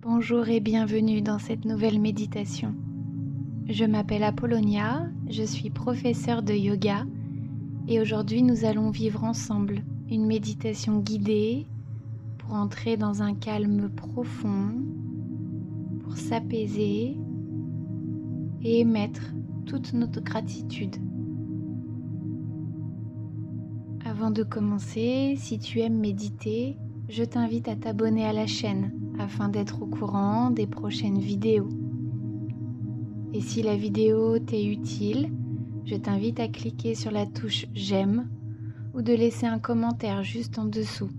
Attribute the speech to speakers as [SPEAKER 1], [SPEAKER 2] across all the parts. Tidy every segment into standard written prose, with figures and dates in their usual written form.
[SPEAKER 1] Bonjour et bienvenue dans cette nouvelle méditation. Je m'appelle Apollonia, je suis professeure de yoga et aujourd'hui nous allons vivre ensemble une méditation guidée pour entrer dans un calme profond, pour s'apaiser et émettre toute notre gratitude. Avant de commencer, si tu aimes méditer, je t'invite à t'abonner à la chaîne afin d'être au courant des prochaines vidéos. Et si la vidéo t'est utile, je t'invite à cliquer sur la touche j'aime ou de laisser un commentaire juste en dessous.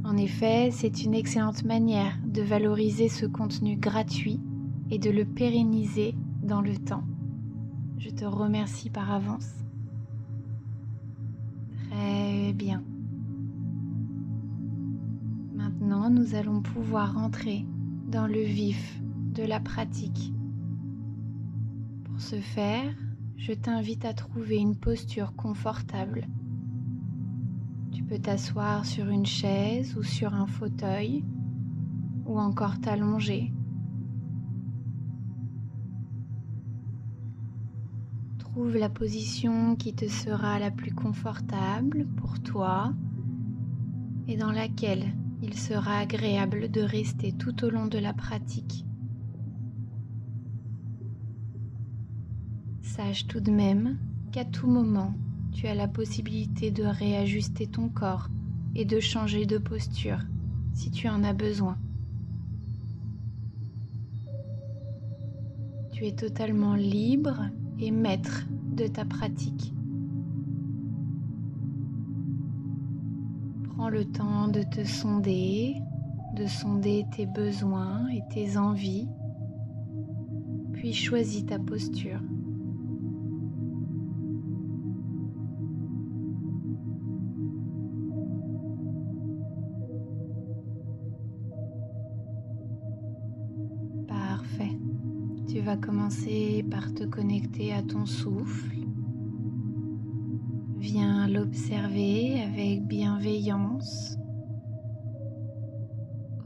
[SPEAKER 1] En effet, c'est une excellente manière de valoriser ce contenu gratuit et de le pérenniser dans le temps. Je te remercie par avance. Très bien. Maintenant, nous allons pouvoir entrer dans le vif de la pratique. Pour ce faire, je t'invite à trouver une posture confortable. Tu peux t'asseoir sur une chaise ou sur un fauteuil ou encore t'allonger. Trouve la position qui te sera la plus confortable pour toi et dans laquelle il sera agréable de rester tout au long de la pratique. Sache tout de même qu'à tout moment, tu as la possibilité de réajuster ton corps et de changer de posture si tu en as besoin. Tu es totalement libre et maître de ta pratique. Prends le temps de te sonder, de sonder tes besoins et tes envies, puis choisis ta posture. Parfait. Tu vas commencer par te connecter à ton souffle. Viens l'observer avec bienveillance.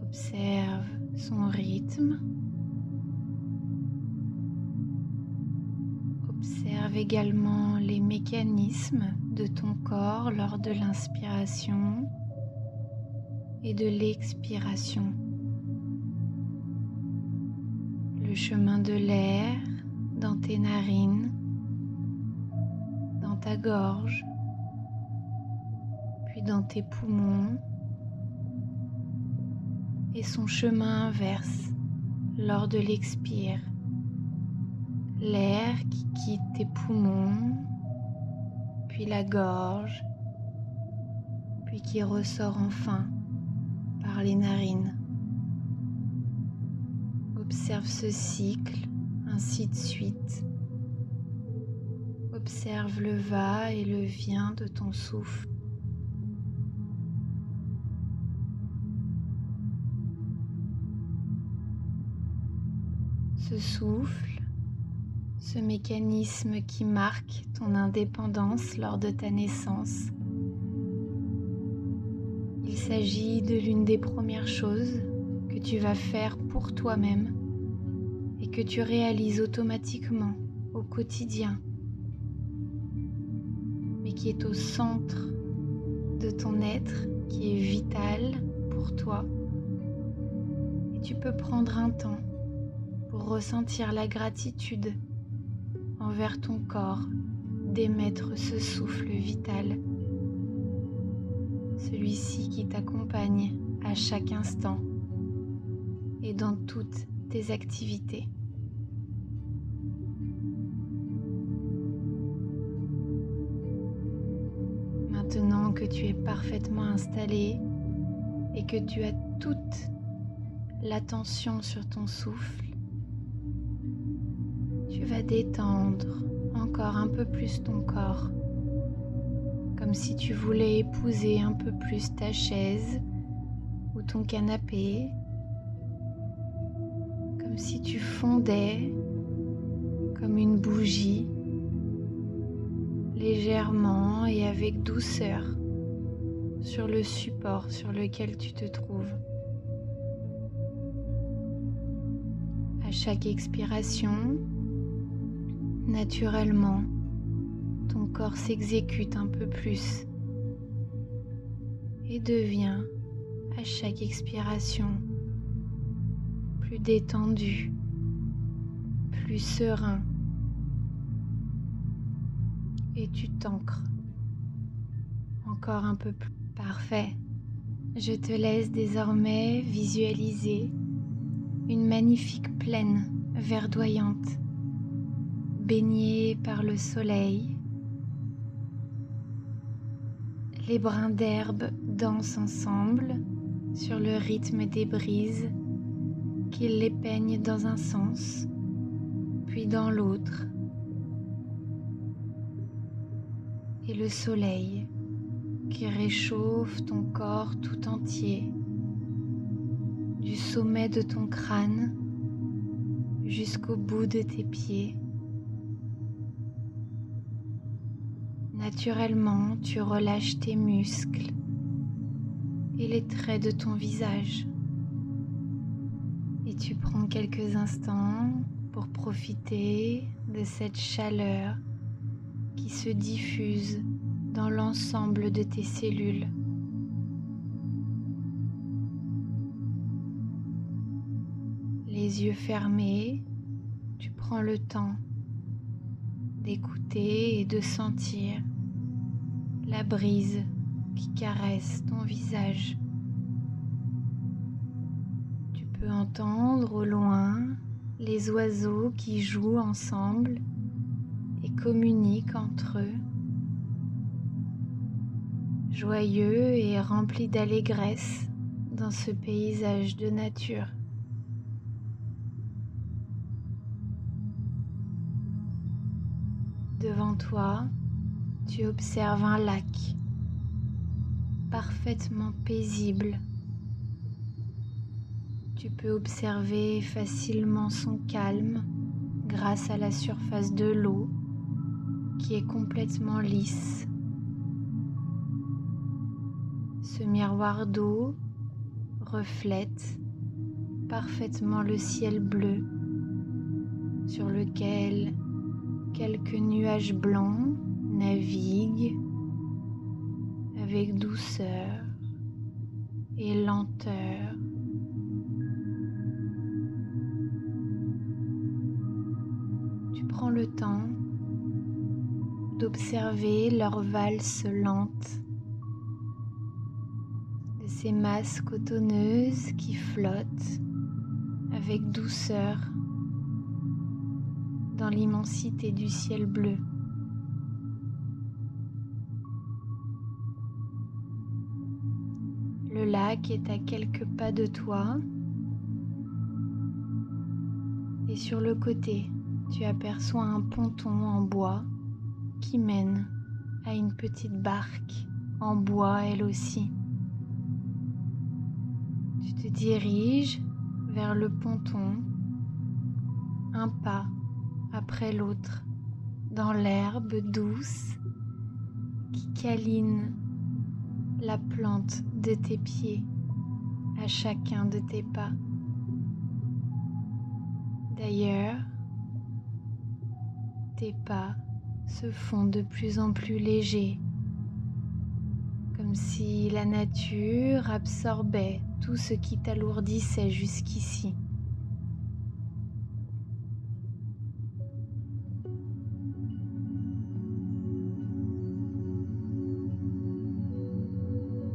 [SPEAKER 1] Observe son rythme. Observe également les mécanismes de ton corps lors de l'inspiration et de l'expiration. Le chemin de l'air dans tes narines, dans ta gorge, puis dans tes poumons, et son chemin inverse lors de l'expire. L'air qui quitte tes poumons, puis la gorge, puis qui ressort enfin par les narines. Observe ce cycle, ainsi de suite. Observe le va et le vient de ton souffle. Ce souffle, ce mécanisme qui marque ton indépendance lors de ta naissance, il s'agit de l'une des premières choses que tu vas faire pour toi-même et que tu réalises automatiquement au quotidien, mais qui est au centre de ton être, qui est vital pour toi. Et tu peux prendre un temps pour ressentir la gratitude envers ton corps d'émettre ce souffle vital, celui-ci qui t'accompagne à chaque instant et dans toutes tes activités. Maintenant que tu es parfaitement installé et que tu as toute l'attention sur ton souffle, tu vas détendre encore un peu plus ton corps, comme si tu voulais épouser un peu plus ta chaise ou ton canapé, comme si tu fondais comme une bougie, légèrement et avec douceur sur le support sur lequel tu te trouves. À chaque expiration, naturellement, ton corps s'exécute un peu plus et devient, à chaque expiration, plus détendu, plus serein. Et tu t'ancres encore un peu plus. Parfait. Je te laisse désormais visualiser une magnifique plaine verdoyante, baignée par le soleil. Les brins d'herbe dansent ensemble sur le rythme des brises qui les peignent dans un sens, puis dans l'autre. Et le soleil qui réchauffe ton corps tout entier, du sommet de ton crâne jusqu'au bout de tes pieds. Naturellement, tu relâches tes muscles et les traits de ton visage. Et tu prends quelques instants pour profiter de cette chaleur qui se diffuse dans l'ensemble de tes cellules. Les yeux fermés, tu prends le temps d'écouter et de sentir la brise qui caresse ton visage. Tu peux entendre au loin les oiseaux qui jouent ensemble et communiquent entre eux, joyeux et remplis d'allégresse dans ce paysage de nature. Devant toi, tu observes un lac parfaitement paisible. Tu peux observer facilement son calme grâce à la surface de l'eau qui est complètement lisse. Ce miroir d'eau reflète parfaitement le ciel bleu sur lequel quelques nuages blancs naviguent avec douceur et lenteur. Tu prends le temps d'observer leur valse lente, de ces masses cotonneuses qui flottent avec douceur dans l'immensité du ciel bleu. Le lac est à quelques pas de toi et sur le côté, tu aperçois un ponton en bois qui mène à une petite barque en bois elle aussi. Tu te diriges vers le ponton, un pas après l'autre, dans l'herbe douce qui câline la plante de tes pieds à chacun de tes pas. D'ailleurs, tes pas se font de plus en plus légers, comme si la nature absorbait tout ce qui t'alourdissait jusqu'ici.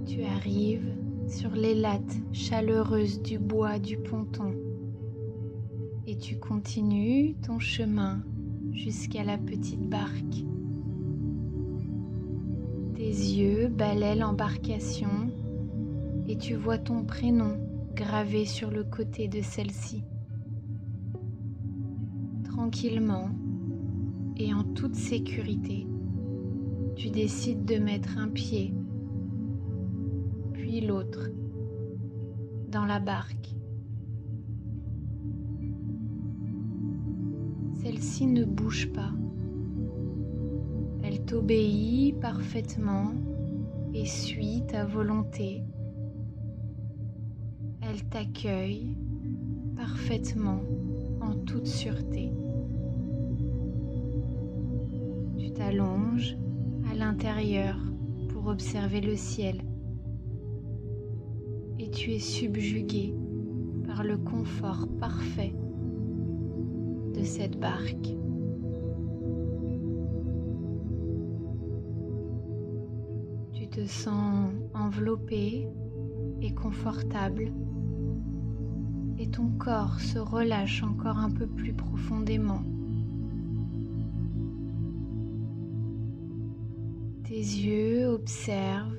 [SPEAKER 1] Tu arrives sur les lattes chaleureuses du bois du ponton et tu continues ton chemin jusqu'à la petite barque. Tes yeux balaient l'embarcation et tu vois ton prénom gravé sur le côté de celle-ci. Tranquillement et en toute sécurité, tu décides de mettre un pied, puis l'autre, dans la barque. Celle-ci ne bouge pas. Elle t'obéit parfaitement et suit ta volonté. Elle t'accueille parfaitement en toute sûreté. Tu t'allonges à l'intérieur pour observer le ciel et tu es subjugué par le confort parfait de cette barque. Tu te sens enveloppé et confortable et ton corps se relâche encore un peu plus profondément. Tes yeux observent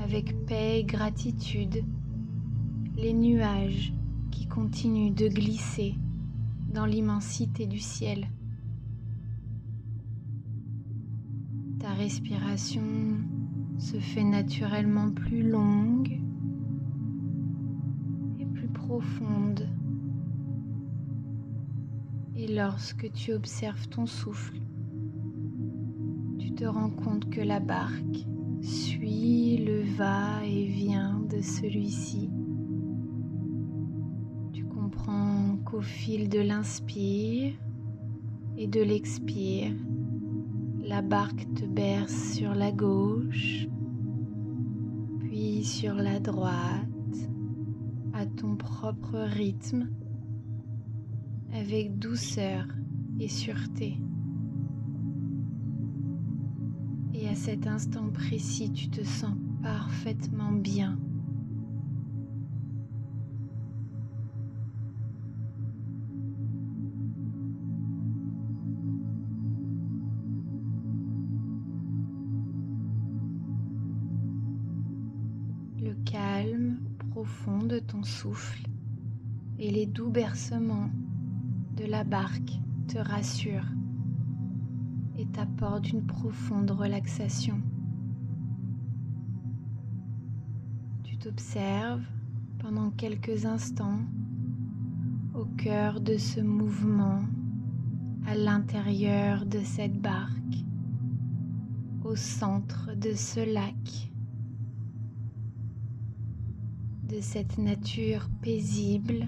[SPEAKER 1] avec paix et gratitude les nuages qui continuent de glisser dans l'immensité du ciel. Ta respiration se fait naturellement plus longue et plus profonde. Et lorsque tu observes ton souffle, tu te rends compte que la barque suit le va-et-vient de celui-ci. Tu comprends qu'au fil de l'inspire et de l'expire, la barque te berce sur la gauche, puis sur la droite, à ton propre rythme, avec douceur et sûreté. Et à cet instant précis, tu te sens parfaitement bien. Le calme profond de ton souffle et les doux bercements de la barque te rassurent et t'apportent une profonde relaxation. Tu t'observes pendant quelques instants au cœur de ce mouvement, à l'intérieur de cette barque, au centre de ce lac, de cette nature paisible,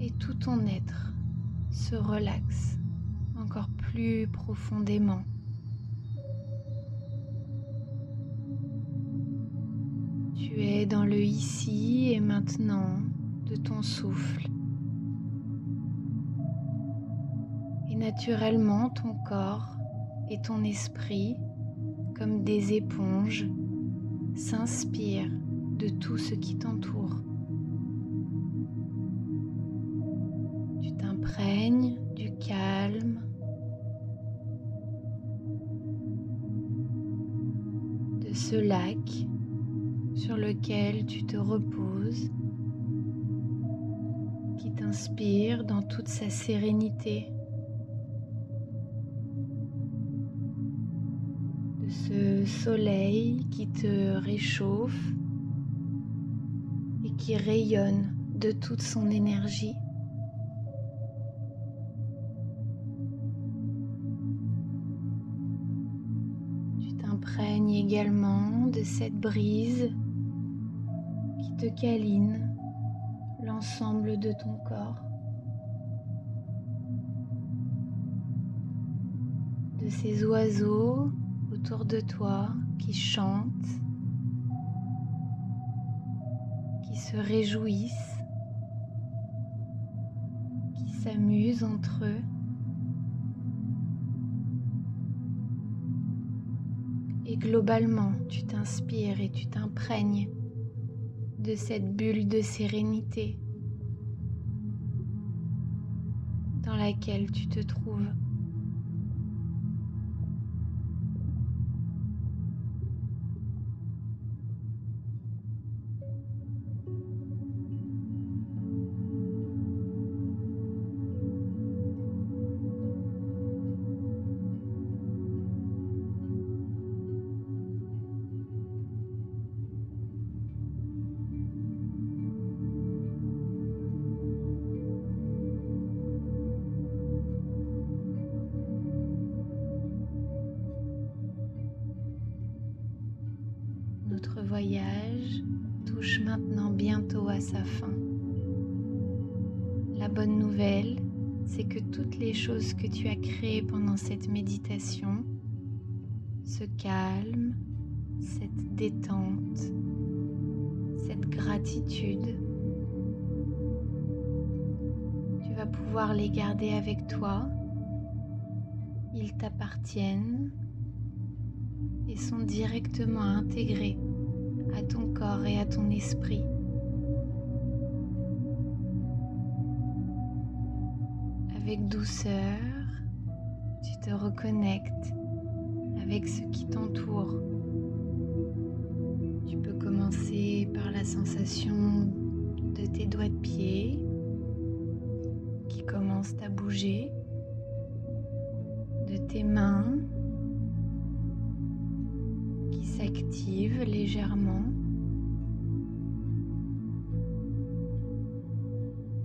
[SPEAKER 1] et tout ton être se relaxe encore plus profondément. Tu es dans le ici et maintenant de ton souffle. Et naturellement, ton corps et ton esprit, comme des éponges, s'inspirent de tout ce qui t'entoure. Tu t'imprègnes du calme, de ce lac sur lequel tu te reposes, qui t'inspire dans toute sa sérénité, de ce soleil qui te réchauffe et qui rayonne de toute son énergie. Tu t'imprègnes également de cette brise qui te câline l'ensemble de ton corps, de ces oiseaux autour de toi qui chantent, qui se réjouissent, qui s'amusent entre eux. Et globalement, tu t'inspires et tu t'imprègnes de cette bulle de sérénité dans laquelle tu te trouves. Notre voyage touche maintenant bientôt à sa fin. La bonne nouvelle, c'est que toutes les choses que tu as créées pendant cette méditation, ce calme, cette détente, cette gratitude, tu vas pouvoir les garder avec toi. Ils t'appartiennent et sont directement intégrés à ton corps et à ton esprit. Avec douceur, tu te reconnectes avec ce qui t'entoure. Tu peux commencer par la sensation de tes doigts de pied qui commencent à bouger, de tes mains qui s'activent légèrement,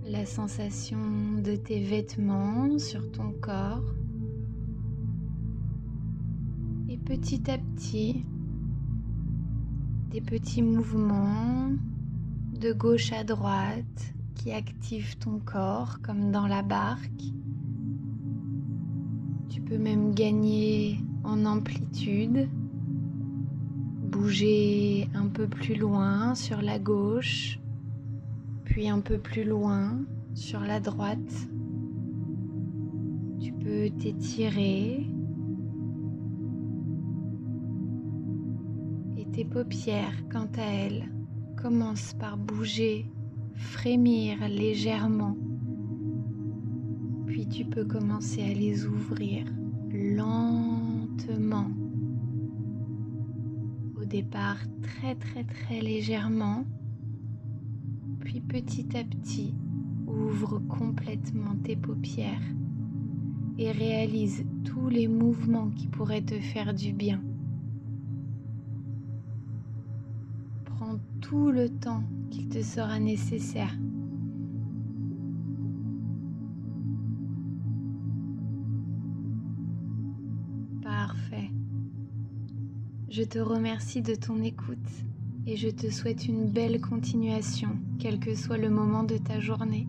[SPEAKER 1] la sensation de tes vêtements sur ton corps et petit à petit des petits mouvements de gauche à droite qui activent ton corps comme dans la barque. Tu peux même gagner en amplitude, bouger un peu plus loin sur la gauche, puis un peu plus loin sur la droite. Tu peux t'étirer et tes paupières, quant à elles, commencent par bouger, frémir légèrement. Puis tu peux commencer à les ouvrir lentement. Au départ, très légèrement. Puis petit à petit, ouvre complètement tes paupières et réalise tous les mouvements qui pourraient te faire du bien. Prends tout le temps qu'il te sera nécessaire. Parfait. Je te remercie de ton écoute et je te souhaite une belle continuation, quel que soit le moment de ta journée.